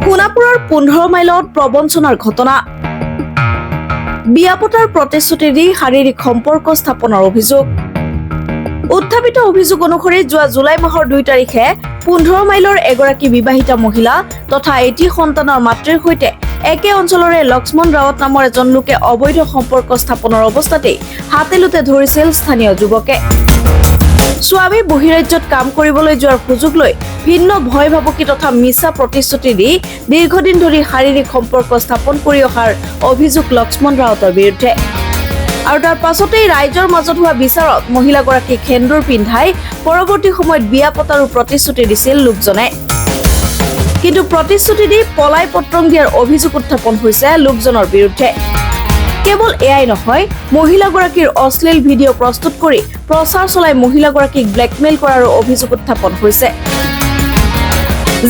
সোণাপুৰৰ 15 মাইলত প্ৰবঞ্চনাৰ ঘটনা। বিয়া পতাৰ প্ৰতিশ্ৰুতি দি শাৰীৰিক সম্পৰ্ক স্থাপনৰ অভিযোগ। উত্থাপিত অভিযোগ অনুসৰি যোৱা জুলাই মাহৰ 2 তাৰিখে 15 মাইলৰ এগৰাকী বিবাহিতা মহিলা তথা এটি সন্তানৰ মাতৃৰ সৈতে একে অঞ্চলৰে লক্ষ্মণ ৰাৱত নামৰ এজন লোকে অবৈধ সম্পৰ্ক স্থাপনৰ অৱস্থাতেই হাতেলোতে ধৰিছিল স্থানীয় যুৱকে। স্বামী বহিৰাজ্যত কাম কৰিবলৈ যোৱাৰ সুযোগ লৈ ভিন্ন ভয় ভাবুকি তথা মিছা প্ৰতিশ্ৰুতি দি দীৰ্ঘদিন ধৰি শাৰীৰিক সম্পৰ্ক স্থাপন কৰি অহাৰ অভিযোগ লক্ষ্মণ ৰাৱতৰ বিৰুদ্ধে। আৰু তাৰ পাছতেই ৰাইজৰ মাজত হোৱা বিচাৰত মহিলাগৰাকীক সেন্দুৰ পিন্ধাই পৰৱৰ্তী সময়ত বিয়া পতাৰো প্ৰতিশ্ৰুতি দিছিল লোকজনে। কিন্তু প্ৰতিশ্ৰুতি দি পলাই পত্ৰং দিয়াৰ অভিযোগ উত্থাপন হৈছে লোকজনৰ বিৰুদ্ধে। কেৱল এয়াই নহয়, মহিলাগৰাকীৰ অশ্লীল ভিডিঅ' প্ৰস্তুত কৰি প্ৰচাৰ চলাই মহিলাগৰাকীক ব্লেকমেইল কৰাৰো অভিযোগ উত্থাপন হৈছে।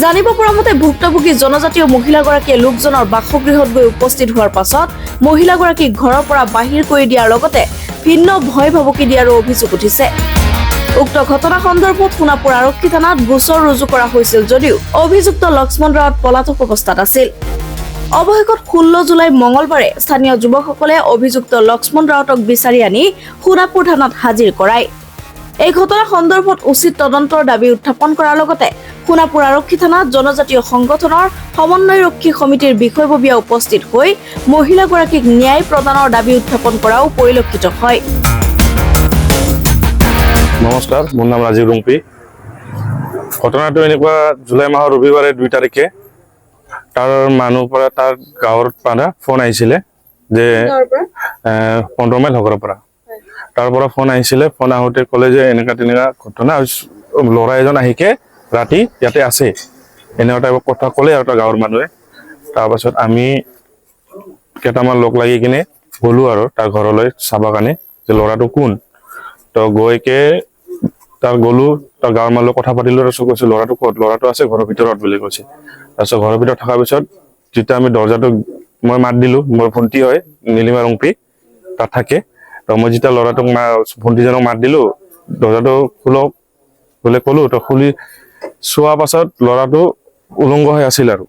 জানিব পৰা মতে ভুক্তভোগী জনজাতীয় মহিলাগৰাকীয়ে লোকজনৰ বাসগৃহত গৈ উপস্থিত হোৱাৰ পাছত মহিলাগৰাকীক ঘৰৰ পৰা বাহিৰ কৰি দিয়াৰ লগতে ভিন্ন ভয় ভাবুকি দিয়াৰো অভিযোগ উঠিছে। উক্ত ঘটনা সন্দৰ্ভত সোণাপুৰ আৰক্ষী থানাত গোচৰ ৰুজু কৰা হৈছিল যদিও অভিযুক্ত লক্ষ্মণ ৰাৱত পলাতক অৱস্থাত আছিল। অৱশেষত 16 জুলাই মঙলবাৰে স্থানীয় যুৱকসকলে অভিযুক্ত লক্ষ্মণ ৰাৱতক বিচাৰি আনি সোণাপুৰ থানাত হাজিৰ কৰায়। এই ঘটনা সন্দৰ্ভত উচিত তদন্তৰ দাবী উত্থাপন কৰাৰ লগতে সোণাপুৰ আৰক্ষী থানাত জনজাতীয় সংগঠনৰ সমন্বয়ৰক্ষী সমিতিৰ বিষয়ববীয়া উপস্থিত হৈ মহিলাগৰাকীক ন্যায় প্ৰদানৰ দাবী উত্থাপন কৰাও পৰিলক্ষিত হয়। নমস্কাৰ, মোৰ নাম ৰাজীৱ ৰুংপি। ঘটনাটো এনেকুৱা, জুলাই মাহৰ ৰবিবাৰে 2 তাৰিখে তাৰ মানুহ পৰা তাৰ গাঁৱৰ পৰা ফোন আহিছিলে যে 15 মাইল হকৰৰ পৰা তাৰ পৰা ফোন আহিছিলে। ফোন আহোঁতে ক'লে যে এনেকুৱা তেনেকুৱা ঘটনা, ল'ৰা এজন আহিকে ৰাতি ইয়াতে আছে, এনেকুৱা টাইপৰ কথা ক'লে আৰু তাৰ গাঁৱৰ মানুহে। তাৰপাছত আমি কেইটামান লগ লাগি কিনে গ'লো আৰু তাৰ ঘৰলৈ চাবৰ কাৰণে যে ল'ৰাটো কোন। তো গৈকে তাৰ গ'লো, তাৰ গাঁৱৰ মানুহ কথা পাতিলো। তাৰপিছত কৈছে ল'ৰাটো ক'ত, ল'ৰাটো আছে ঘৰৰ ভিতৰত বুলি কৈছে। তাৰপিছত ঘৰৰ ভিতৰত থকাৰ পিছত যেতিয়া আমি দৰ্জাটো মই মাত দিলোঁ, মোৰ ভণ্টি হয় নীলিমা ৰুংপি, তাত থাকে। তো মই যেতিয়া ল'ৰাটোক ভণ্টিজনক মাত দিলোঁ, দৰ্জাটো খোলক বুলি ক'লো। তো খুলি চোৱাৰ পাছত ল'ৰাটো উলংগ হৈ আছিল আৰু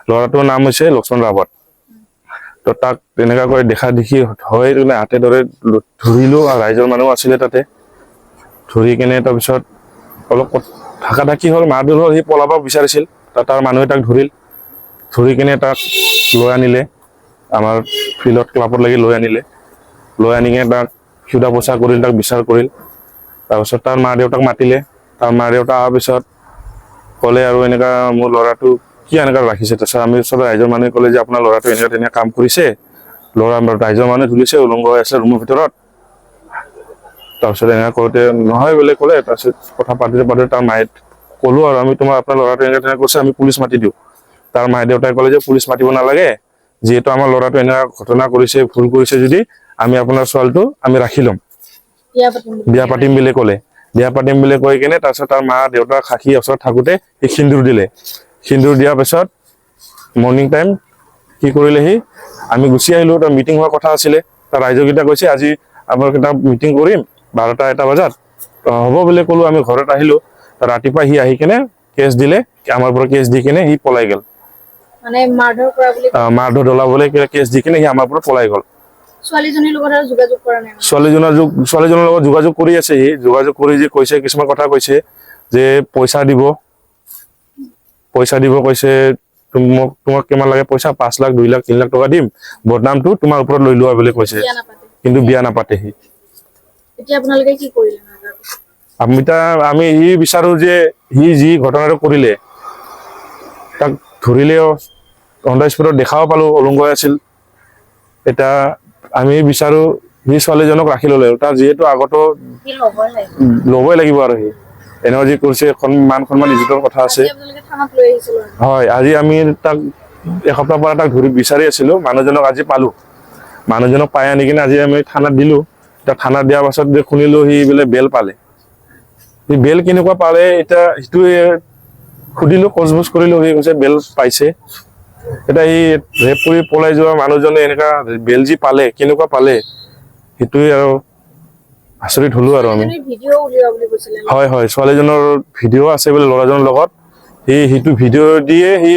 ল'ৰাটোৰ নাম হৈছে লক্ষ্মণ ৰাৱত। তো তাক তেনেকুৱা কৰি দেখা দেখি হৈ হাতে ধৰে ধৰিলোঁ, আৰু ৰাইজৰ মানুহ আছিলে তাতে। ধৰি কিনে তাৰপিছত অলপ ঢাকি হ'ল, মাৰধৰ হ'ল। সি পলাব বিচাৰিছিল, তাৰ মানুহে তাক ধৰি কিনে তাক লৈ আনিলে আমাৰ ফিল্ডত, ক্লাবত লাগি লৈ আনিলে। লৈ আনি কিনে তাক সোধা পোছা কৰিল, তাক বিচাৰ কৰিল। তাৰপিছত তাৰ মা দেউতাক মাতিলে। তাৰ মা দেউতাক অহাৰ পিছত ক'লে আৰু এনেকুৱা মোৰ ল'ৰাটো কি এনেকুৱা ৰাখিছে। তাৰপিছত আমি চবে ৰাইজৰ মানুহে ক'লে যে আপোনাৰ ল'ৰাটো এনেকুৱা তেনেকুৱা কাম কৰিছে। ৰাইজৰ মানুহে ধৰিছে, উলংগ হৈ আছে ৰুমৰ ভিতৰত। তাৰপিছত এনেকুৱা কৰোঁতে নহয় বুলি ক'লে। তাৰপিছত কথা পাতোতে তাৰ মায়ে ক'লো আৰু আমি আপোনাৰ ল'ৰাটো এনেকুৱা তেনেকুৱা কৰিছে, আমি পুলিচ মাতি দিওঁ। তাৰ মায়ে দেউতাই ক'লে যে পুলিচ মাতিব নালাগে, যিহেতু আমাৰ ল'ৰাটো এনেকুৱা ঘটনা কৰিছে, ভুল কৰিছে, যদি আমি আপোনাৰ ছোৱালীটো আমি ৰাখি ল'ম, বিয়া পাতিম বুলি ক'লে। বিয়া পাতিম বুলি কৈ কিনে তাৰপিছত তাৰ মা দেউতাক সাক্ষী ওচৰত থাকোঁতে সি সিন্দুৰ দিলে। সিন্দুৰ দিয়াৰ পিছত মৰ্ণিং টাইম কি কৰিলে, আমি গুচি আহিলোঁ। তাৰ মিটিং হোৱাৰ কথা আছিলে। তাৰ ৰাইজৰকেইটা কৈছে আজি আপোনালোকে মিটিং কৰিম 12টা-1টা বজাত। হ'ব বুলি ক'লো, আমি ঘৰত আহিলোঁ। ৰাতিপুৱা সি আহি কিনে কেছ দিলে, আমাৰ পৰা কেছ দি কিনে সি পলাই গ'ল। মানে মাৰধৰ দলাবলৈ কেছ দি কিনে সি আমাৰ পৰা পলাই গ'ল। ছোৱালীজনীৰ লগত আৰু যোগাযোগ কৰা নাই? ছোৱালীজনৰ লগত যোগাযোগ কৰি আছে। সি যোগাযোগ কৰি যে কৈছে, কিছুমান কথা কৈছে যে পইচা দিব কৈছে, তোমাক কিমান লাগে পইচা, 5 লাখ 2 লাখ 3 লাখ টকা দিম, বদনামটো তোমাৰ ওপৰত লৈ লোৱা বুলি কৈছে। কিন্তু বিয়া নাপাতে সি। এতিয়া আপোনালোকে কি কৰিলে? আমি সি বিচাৰো যে সি যি ঘটনাটো কৰিলে তাক ধৰিলেও অন দ্য স্পটত দেখাও পালো উলংগ হৈ আছিল। এতিয়া আমি বিচাৰো সি ছোৱালীজনক ৰাখি ল'লে। তাৰ যিহেতু আগতো ল'বই লাগিব, আৰু সি এনেকুৱা যি কৰিছে মান সন্মান ইজ্জতৰ কথা আছে। হয়, আজি আমি তাক এসপ্তাহ পৰা তাক ধৰি বিচাৰি আছিলো। মানুহজনক আজি পালো। মানুহজনক পাই আনি কিনে আজি আমি থানাত দিলো। এতিয়া থানাত দিয়াৰ পাছত শুনিলো সি বোলে বেল পালে। সি বেল কেনেকুৱা পালে এতিয়া সেইটোৱে সুধিলো, কোচবোচ কৰিলো। সি কৈছে বেল পাইছে। এতিয়া সি ৰেপ কৰি পলাই যোৱা মানুহজনে এনেকুৱা বেল যি পালে, কেনেকুৱা পালে, সেইটোৱে আৰু আচৰিত হলো। আৰু আমি হয়, ছোৱালীজনৰ ভিডিঅ' আছে বোলে ল'ৰাজনৰ লগত। সেইটো ভিডিঅ' দিয়ে সি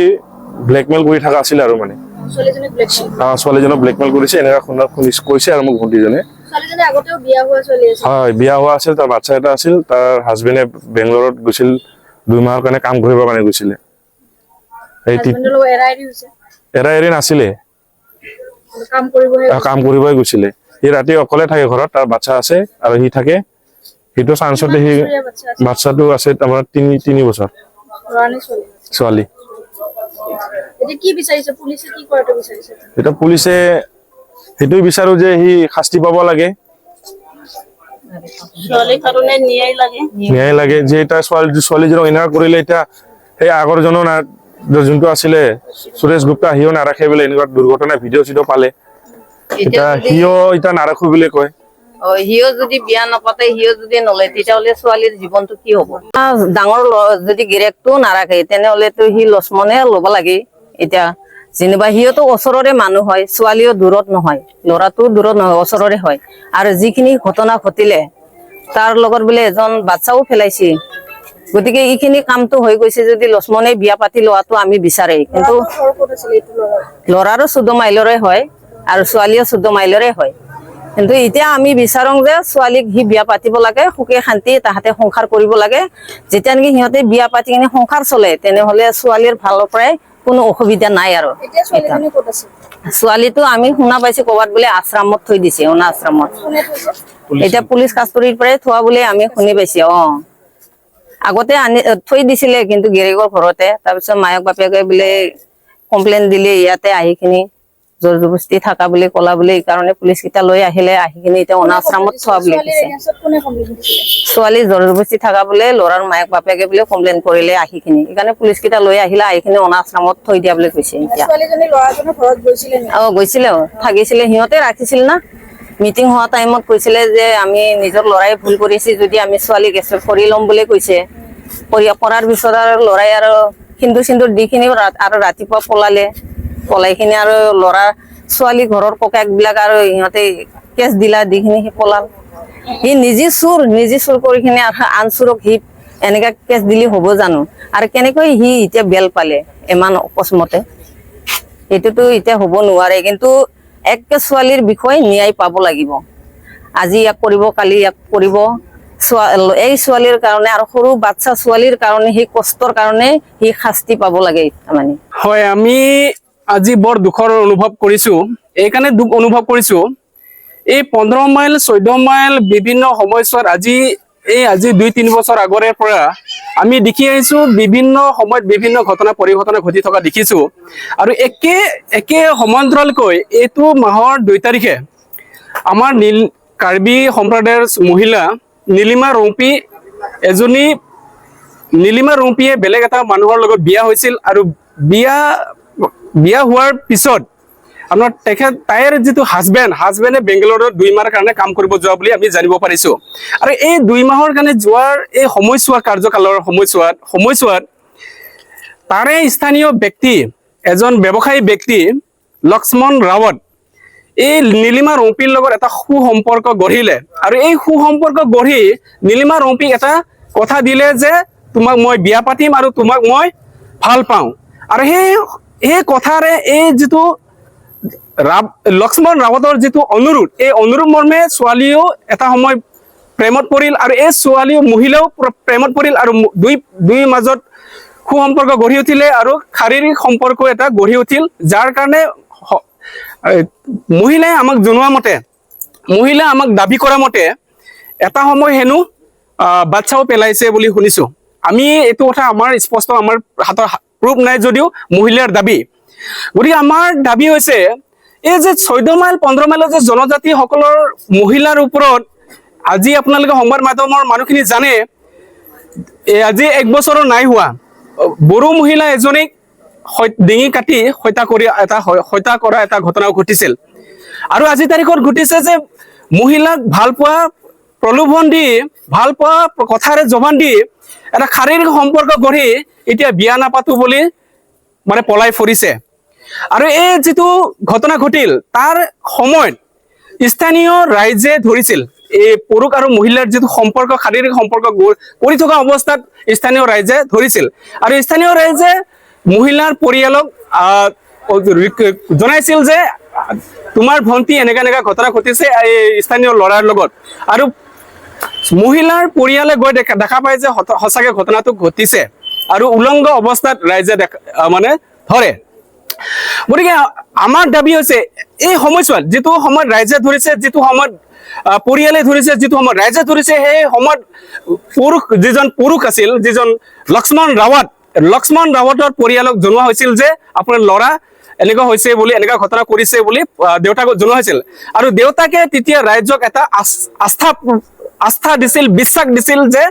ব্লেকমেইল কৰি থকা আছিল আৰু মানে ছোৱালীজনী ব্লেকমেইল ছোৱালীজনক ব্লেকমেইল কৰিছে এনেকুৱা কৈছে আৰু মোক ভণ্টিজনে। ছোৱালীজনী আগতেও বিয়া হোৱা ছোৱালী আছিল। হয়, বিয়া হোৱা আছিল, তাৰ বাচ্ছা এটা আছিল। তাৰ হাজবেণ্ডে বেংগলোৰত গৈছিল 2 মাহৰ কাৰণে কাম কৰিবৰ কাৰণে গৈছিলে। হাজবেণ্ডৰ লগত এৰা এৰি হৈছে। এৰা এৰি নাছিলে, কাম কৰিবই গৈছিলে। সি ৰাতি অকলে থাকে ঘৰত, তাৰ বাচ্ছা আছে আৰু সি থাকে। সেইটো চান্সতে সি বাচ্ছাটো আছে তোমাৰ 3 বছৰ ছোৱালী। কি বিচাৰিছে পুলিচে, কি কৰাটো বিচাৰিছে? এতিয়া পুলিচে সেইটোৱে বিচাৰো যে সি শাস্তি পাব লাগে, ছোৱালীৰ কাৰণে ন্যায় লাগে। যে এটা ছোৱালীজনক এনেকুৱা কৰিলে, এতিয়া সেই আগৰজনো যোনটো আছিলে সুৰেশ গুপ্তা, সিও নাৰাখে বোলে। এনেকুৱা দুৰ্ঘটনা ভিডিঅ' চিডিঅ' পালে, এতিয়া সিও এতিয়া নাৰাখো বুলি কয়। সিও যদি বিয়া নাপাতে, সিও যদি নলয়, তেতিয়াহ'লে ছোৱালীৰ জীৱনটো কি হ'ব? ডাঙৰ যদি গিৰেকটো নাৰাখে, তেনেহ'লেতো সি লক্ষ্মণে ল'ব লাগে। এতিয়া যেনিবা সিওতো ওচৰৰে মানুহ হয়, ছোৱালীও দূৰত নহয়, ল'ৰাটো দূৰত নহয়, ওচৰৰে হয়। আৰু যিখিনি ঘটনা ঘটিলে, তাৰ লগত বোলে এজন বাচ্ছাও পেলাইছে। গতিকে এইখিনি কামটো হৈ গৈছে যদি লক্ষ্মণে বিয়া পাতি লোৱাটো আমি বিচাৰে। কিন্তু ল'ৰাৰো 14 মাইলৰে হয় আৰু ছোৱালীও 14 মাইলৰে হয়। কিন্তু এতিয়া আমি বিচাৰো যে ছোৱালীক সি বিয়া পাতিব লাগে, সুখে শান্তি তাহাঁতে সংসাৰ কৰিব লাগে। যেতিয়া নেকি সিহঁতে বিয়া পাতি কিনে সংসাৰ চলে, তেনেহ'লে ছোৱালীৰ ফালৰ পৰাই কোনো অসুবিধা নাই আৰু। ছোৱালীটো আমি শুনা পাইছো ক'ৰবাত বোলে আশ্ৰমত থৈ দিছে, অনাথ আশ্ৰমত। এতিয়া পুলিচ কাষ্টডিৰ পৰাই থোৱা বুলি আমি শুনি পাইছো। আগতে আনি থৈ দিছিলে, কিন্তু গিৰিকৰ ঘৰতে। তাৰপিছত মাক বাপেকে বোলে কমপ্লেইন দিলে, ইয়াতে আহি কিনি জোৰ জবস্তি থাকা বুলি ক'লা বুলি, এইকাৰণে পুলিচ কেইটা লৈ আহিলে। আহি কিনি এতিয়া অনাথ আশ্ৰমত থোৱা বুলি কৈছে। ছোৱালী জোৰ জবস্তি থাকা বোলে ল'ৰাৰ মাক বাপেকে বোলে কমপ্লেইন কৰিলে আহি কিনি, সেইকাৰণে পুলিচ কেইটা লৈ আহিলে। আহি কিনি অনাথ আশ্ৰমত থৈ দিয়া বুলি কৈছে। এতিয়া গৈছিলে, থাকিছিলে, সিহঁতে ৰাখিছিল না। মিটিং হোৱা টাইমত কৈছিলে যে আমি নিজৰ ল'ৰাই ভুল কৰিছে, যদি আমি ছোৱালীক একচেপ্ট কৰি ল'ম বুলি কৈছে। কৰাৰ পিছত আৰু ল'ৰাই আৰু সিন্দুৰ দি কিনি আৰু ৰাতিপুৱা পলাই কিনি আৰু ল'ৰা ছোৱালী ঘৰৰ ককায়েক বিলাক আৰু সিহঁতে কেছ দিলা, দি কিনি সি পলাল। সি নিজে চুৰ কৰি কিনি আন চুৰক সি এনেকা কেছ দিলে হ'ব জানো? আৰু কেনেকৈ সি এতিয়া বেল পালে ইমান অকস্মাতে? এইটোতো এতিয়া হ'ব নোৱাৰে। কিন্তু একে ছোৱালীৰ বিষয়ে ন্যায় পাব লাগিব। আজি ইয়াক কৰিব, কালি ইয়াক কৰিব। এই ছোৱালীৰ কাৰণে আৰু সৰু বাচ্ছা ছোৱালীৰ কাৰণে, সেই কষ্টৰ কাৰণে সি শাস্তি পাব লাগে মানে। হয়, আমি আজি বৰ দুখৰ অনুভৱ কৰিছো। এইকাৰণে দুখ অনুভৱ কৰিছো, এই 15 মাইল 14 মাইল বিভিন্ন সময়ছোৱাত আজি 2-3 বছৰ আগৰে পৰা আমি দেখি আহিছো, বিভিন্ন সময়ত বিভিন্ন পৰিঘটনা ঘটি থকা দেখিছো। আৰু একে সমান্তৰালকৈ এইটো মাহৰ 2 তাৰিখে আমাৰ কাৰ্বি সম্প্ৰদায়ৰ মহিলা নীলিমা ৰৌম্পীয়ে বেলেগ এটা মানুহৰ লগত বিয়া হৈছিল। আৰু বিয়া হোৱাৰ পিছত আপোনাৰ তাইৰ যিটো হাজবেণ্ডে বেংগলোৰত 2 মাহৰ কাৰণে কাম কৰিব যোৱা বুলি আমি জানিব পাৰিছো। আৰু এই 2 মাহৰ কাৰণে যোৱাৰ এই কাৰ্যকালৰ সময়ছোৱাত তাৰে স্থানীয় ব্যক্তি, এজন ব্যৱসায়ী ব্যক্তি লক্ষ্মণ ৰাৱত, এই নীলিমা ৰৌম্পীৰ লগত এটা সুসম্পৰ্ক গঢ়িলে। আৰু এই সুসম্পৰ্ক গঢ়ি নীলিমা ৰৌম্পীক এটা কথা দিলে যে তোমাক মই বিয়া পাতিম আৰু তোমাক মই ভাল পাওঁ। আৰু সেই কথাৰে এই যিটো লক্ষ্মণ ৰাৱতৰ যিটো অনুৰোধ, এই অনুৰোধ মৰ্মে ছোৱালীও এটা সময় প্ৰেমত পৰিল। আৰু এই মহিলাও প্ৰেমত পৰিল। আৰু দুই মাজত সুসম্পৰ্ক গঢ়ি উঠিলে আৰু শাৰীৰিক সম্পৰ্ক এটা গঢ়ি উঠিল। যাৰ কাৰণে মহিলাই আমাক দাবী কৰা মতে এটা সময় হেনো বাচ্ছাও পেলাইছে বুলি শুনিছো। আমি এইটো কথা আমাৰ স্পষ্ট, আমাৰ হাতৰ প্ৰুফ নাই যদিও মহিলাৰ দাবী। গতিকে আমাৰ দাবী হৈছে, এই যে 14 মাইল 15 মাইলৰ যে জনজাতি সকলৰ মহিলাৰ ওপৰত আজি আপোনালোকে সংবাদ মাধ্যমৰ মানুহখিনি জানে, আজি 1 বছৰো নাই হোৱা, বড়ো মহিলা এজনীক ডিঙি কাটি হত্যা কৰা এটা ঘটনাও ঘটিছিল। আৰু আজি তাৰিখত ঘটিছে যে মহিলাক ভাল পোৱা প্ৰলোভন দি, ভাল পোৱা কথাৰে জবান দি এটা শাৰীৰিক সম্পৰ্ক গঢ়ি এতিয়া বিয়া নাপাতো বুলি মানে পলাই ফুৰিছে। আৰু এই যিটো ঘটনা ঘটিল, তাৰ সময়ত স্থানীয় ৰাইজে ধৰিছিল, এই পুৰুষ আৰু মহিলাৰ যিটো সম্পৰ্ক, শাৰীৰিক সম্পৰ্ক কৰি থকা অৱস্থাত স্থানীয় ৰাইজে ধৰিছিল। আৰু স্থানীয় ৰাইজে মহিলাৰ পৰিয়ালক জনাইছিল যে তোমাৰ ভণ্টি এনেকা এনেকা ঘটনা ঘটিছে এই স্থানীয় ল'ৰাৰ লগত আৰু মহিলাৰ পৰিয়ালে গৈ দেখা পায় যে সঁচাকে ঘটনাটো ঘটিছে আৰু উলংগ অৱস্থাত ৰাইজে মানে ধৰে গতিকে আমাৰ দাবী হৈছে এই সময়ছোৱাত যিটো সময়ত ৰাইজে ধৰিছে যিটো সময়ত পৰিয়ালে ধৰিছে যিটো সময়ত ৰাইজে ধৰিছে সেই সময়ত যিজন পুৰুষ আছিল যিজন লক্ষ্মণ ৰাৱতৰ পৰিয়ালক জনোৱা হৈছিল যে আপোনাৰ ল'ৰা এনেকুৱা হৈছে বুলি এনেকুৱা ঘটনা কৰিছে বুলি দেউতাকক জনোৱা হৈছিল আৰু দেউতাকে তেতিয়া ৰাইজক এটা আস্থা দিছিল বিশ্বাস দিছিল যে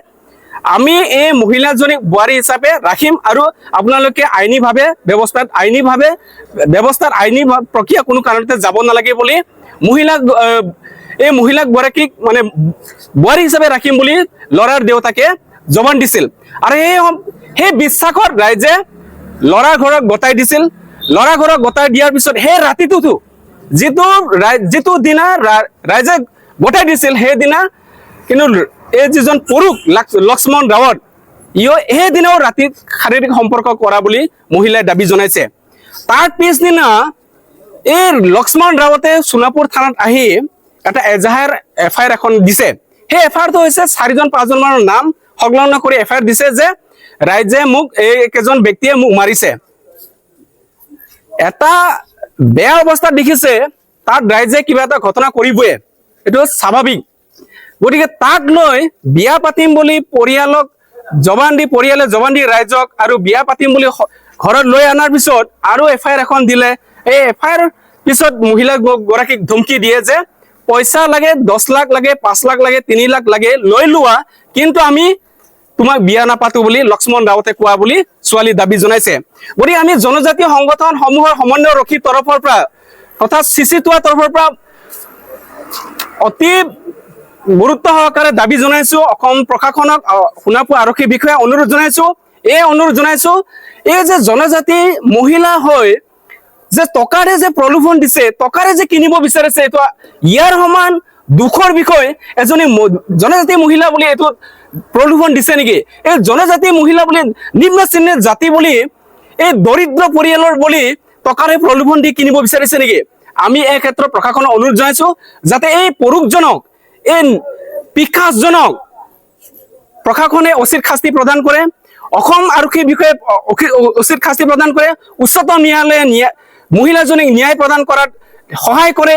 আমি এই মহিলাজনীক বোৱাৰী হিচাপে ৰাখিম আৰু আপোনালোকে আইনী প্ৰক্ৰিয়া কোনো কাৰণতে যাব নালাগে বুলি এই মহিলাক গৰাকীক মানে বোৱাৰী হিচাপে ৰাখিম বুলি ল'ৰাৰ দেউতাকে জবান দিছিল আৰু সেই বিশ্বাসত ৰাইজে ল'ৰা ঘৰক গতাই দিছিল ল'ৰা ঘৰক গতাই দিয়াৰ পিছত সেই ৰাতিটোতো যিটো দিনা ৰাইজে গতাই দিছিল সেইদিনা কিন্তু এই যিজন পুৰুষ লক্ষ্মণ ৰাৱত সেইদিনাও ৰাতি শাৰীৰিক সম্পৰ্ক কৰা বুলি মহিলাই দাবী জনাইছে তাৰ পিছদিনা এই লক্ষ্মণ ৰাৱতে সোণাপুৰ থানাত আহি এটা এজাহাৰ এফআইআৰ এখন দিছে সেই এফআইআৰটো হৈছে 4-5জন মানৰ নাম সংলগ্ন কৰি এফআইআৰ দিছে যে ৰাইজে মোক এইকেইজন ব্যক্তিয়ে মোক মাৰিছে এটা বেয়া অৱস্থা দেখিছে তাত ৰাইজে কিবা এটা ঘটনা কৰিবই এইটো স্বাভাৱিক গতিকে তাক লৈ বিয়া পাতিম বুলি পৰিয়ালে জবান দি ৰাইজক আৰু বিয়া পাতিম বুলি ঘৰত লৈ অনাৰ পিছত আৰু এফআইআৰ এখন দিলে এই এফআইআৰ পিছত মহিলা গৰাকীক ধমকি দিয়ে যে পইচা লাগে 10 লাখ লাগে 5 লাখ লাগে 3 লাখ লাগে লৈ লোৱা কিন্তু আমি তোমাক বিয়া নাপাতো বুলি লক্ষ্মণ ৰাৱতে কোৱা বুলি ছোৱালী দাবী জনাইছে গতিকে আমি জনজাতীয় সংগঠন সমূহৰ সমন্বয় ৰক্ষী তৰফৰ পৰা তথা চিচিটোৱা তৰফৰ পৰা অতি গুৰুত্ব সহকাৰে দাবী জনাইছো অসম প্ৰশাসনক সোণাপুৰ আৰক্ষী বিষয়া অনুৰোধ জনাইছো এই যে জনজাতি মহিলা হৈ যে টকাৰে যে প্ৰলোভন দিছে টকাৰে যে কিনিব বিচাৰিছে এইটো ইয়াৰ সমান দুখৰ বিষয় এজনী জনজাতি মহিলা বুলি এইটো প্ৰলোভন দিছে নেকি এই জনজাতি মহিলা বুলি নিম্ন শ্ৰেণীৰ জাতি বুলি এই দৰিদ্ৰ পৰিয়ালৰ বুলি টকাৰে প্ৰলোভন দি কিনিব বিচাৰিছে নেকি আমি এই ক্ষেত্ৰত প্ৰশাসনক অনুৰোধ জনাইছো যাতে এই পুৰুষজনক এই পিকাজজনক প্ৰশাসনে উচিত শাস্তি প্ৰদান কৰে অসম আৰক্ষী বিষয়ে উচিত শাস্তি প্ৰদান কৰে উচ্চতম ন্যায়ালয়ে মহিলাজনীক ন্যায় প্ৰদান কৰাত সহায় কৰে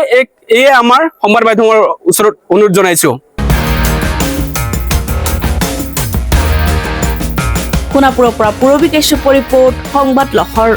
এই আমাৰ সংবাদ মাধ্যমৰ ওচৰত অনুৰোধ জনাইছো সোণাপুৰৰ পৰা পূৰবী কাশ্যপ ৰিপৰ্ট সংবাদ লহৰ